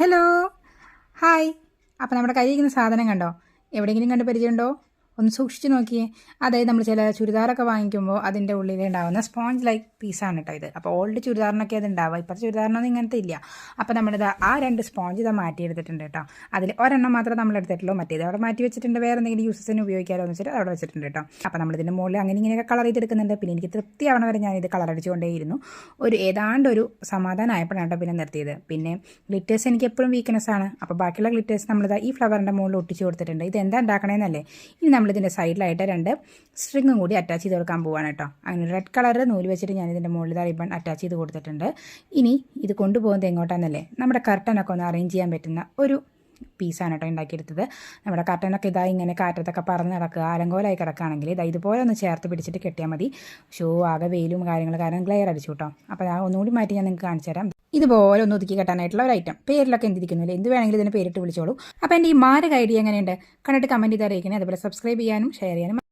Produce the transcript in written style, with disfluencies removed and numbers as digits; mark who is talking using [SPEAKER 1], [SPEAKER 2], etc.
[SPEAKER 1] Hello hi. അപ്പോൾ നമ്മുടെ കയ്യിരിക്കുന്ന സാധനം കണ്ടോ? എവിടെയെങ്കിലും കണ്ട് പരിചയമുണ്ടോ? ഒന്ന് സൂക്ഷിച്ച് നോക്കിയേ. അതായത് നമ്മൾ ചില ചുരിദാറൊക്കെ വാങ്ങിക്കുമ്പോൾ അതിൻ്റെ ഉള്ളിൽ ഉണ്ടാകുന്ന സ്പോഞ്ച് ലൈക്ക് പീസാണ് കേട്ടോ ഇത്. അപ്പോൾ ഓൾഡ് ചുരിദാറിനൊക്കെ അത് ഉണ്ടാവുക, ഇപ്പോഴത്തെ ചുരിദാറിനൊന്നും ഇങ്ങനത്തെ ഇല്ല. അപ്പോൾ നമ്മളിത് ആ 2 സ്പോഞ്ച് ഇതാ മാറ്റിയെടുത്തിട്ടുണ്ട് കേട്ടോ. അതിൽ ഒരെണ്ണം മാത്രമേ നമ്മൾ എടുത്തിട്ടുള്ളൂ, മറ്റേത് അവിടെ മാറ്റി വെച്ചിട്ടുണ്ട്. വേറെ എന്തെങ്കിലും യൂസസിന് ഉപയോഗിക്കാമല്ലോ എന്ന് വെച്ചിട്ട് അവിടെ വെച്ചിട്ടുണ്ട് കേട്ടോ. അപ്പോൾ നമ്മളിതിൻ്റെ മുകളിൽ അങ്ങനെ ഇങ്ങനെയൊക്കെ കളർ ചെയ്തെടുക്കുന്നുണ്ട്. പിന്നെ എനിക്ക് തൃപ്തിയാവണ വരെ ഞാനിത് കളർ അടിച്ചുകൊണ്ടേയിരുന്നു. ഏതാണ്ടൊരു സമാധാനമായപ്പോഴാണ് കേട്ടോ പിന്നെ നിർത്തിയത്. പിന്നെ ഗ്ലിറ്റേഴ്സ് എനിക്ക് എപ്പോഴും വീക്ക്നെസ് ആണ്. അപ്പോൾ ബാക്കിയുള്ള ഗ്ലിറ്റേഴ്സ് നമ്മളിതാ ഈ ഫ്ലവറിൻ്റെ മുകളിൽ ഒട്ടിച്ച് കൊടുത്തിട്ടുണ്ട്. ഇത് എന്താ ഉണ്ടാക്കണേന്നല്ലേ. ഇനി നമ്മളിതിൻ്റെ സൈഡിലായിട്ട് 2 സ്ട്രിങ്ങും കൂടി അറ്റാച്ച് ചെയ്ത് കൊടുക്കാൻ പോവാണ് കേട്ടോ. അങ്ങനെ റെഡ് കളർ നൂല് വെച്ചിട്ട് ഞാനിതിൻ്റെ മുകളിൽ റിബൺ അറ്റാച്ച് ചെയ്ത് കൊടുത്തിട്ടുണ്ട്. ഇനി ഇത് കൊണ്ടുപോകുന്നത് എങ്ങോട്ടാന്നല്ലേ, നമ്മുടെ കർട്ടനൊക്കെ ഒന്ന് അറേഞ്ച് ചെയ്യാൻ പറ്റുന്ന ഒരു പീസാണ് കേട്ടോ ഉണ്ടാക്കിയെടുത്തത്. നമ്മുടെ കർട്ടനൊക്കെ ഇതാ ഇങ്ങനെ കാറ്റത്തൊക്കെ പറന്ന് കിടക്കുക, അലങ്കോലായി കിടക്കുകയാണെങ്കിൽ ഇതാ ഇതുപോലെ ഒന്ന് ചേർത്ത് പിടിച്ചിട്ട് കെട്ടിയാൽ മതി. ആകെ വെയിലും കാര്യങ്ങളും കാരണം ഗ്ലെയർ അടിച്ചു കേട്ടോ. അപ്പോൾ ഞാൻ ഒന്നുകൂടി മാറ്റി ഞാൻ നിങ്ങൾക്ക് കാണിച്ചു തരാം. ഇതുപോലെ ഒന്ന് ഒതുക്കി കെട്ടാനായിട്ടുള്ള ഒരു ഐറ്റം. പേരിലൊക്കെ എന്തിരിക്കുന്നില്ല, എന്ത് വേണമെങ്കിലും ഇതിന് പേരിട്ട് വിളിച്ചോളൂ. അപ്പോൾ എൻ്റെ ഈ മാരക ഐഡിയ എങ്ങനെയുണ്ട് കണ്ടിട്ട് കമൻറ്റ് ചെയ്ത് അറിയിക്കണേ. അതുപോലെ സബ്സ്ക്രൈബ് ചെയ്യാനും ഷെയർ ചെയ്യാനും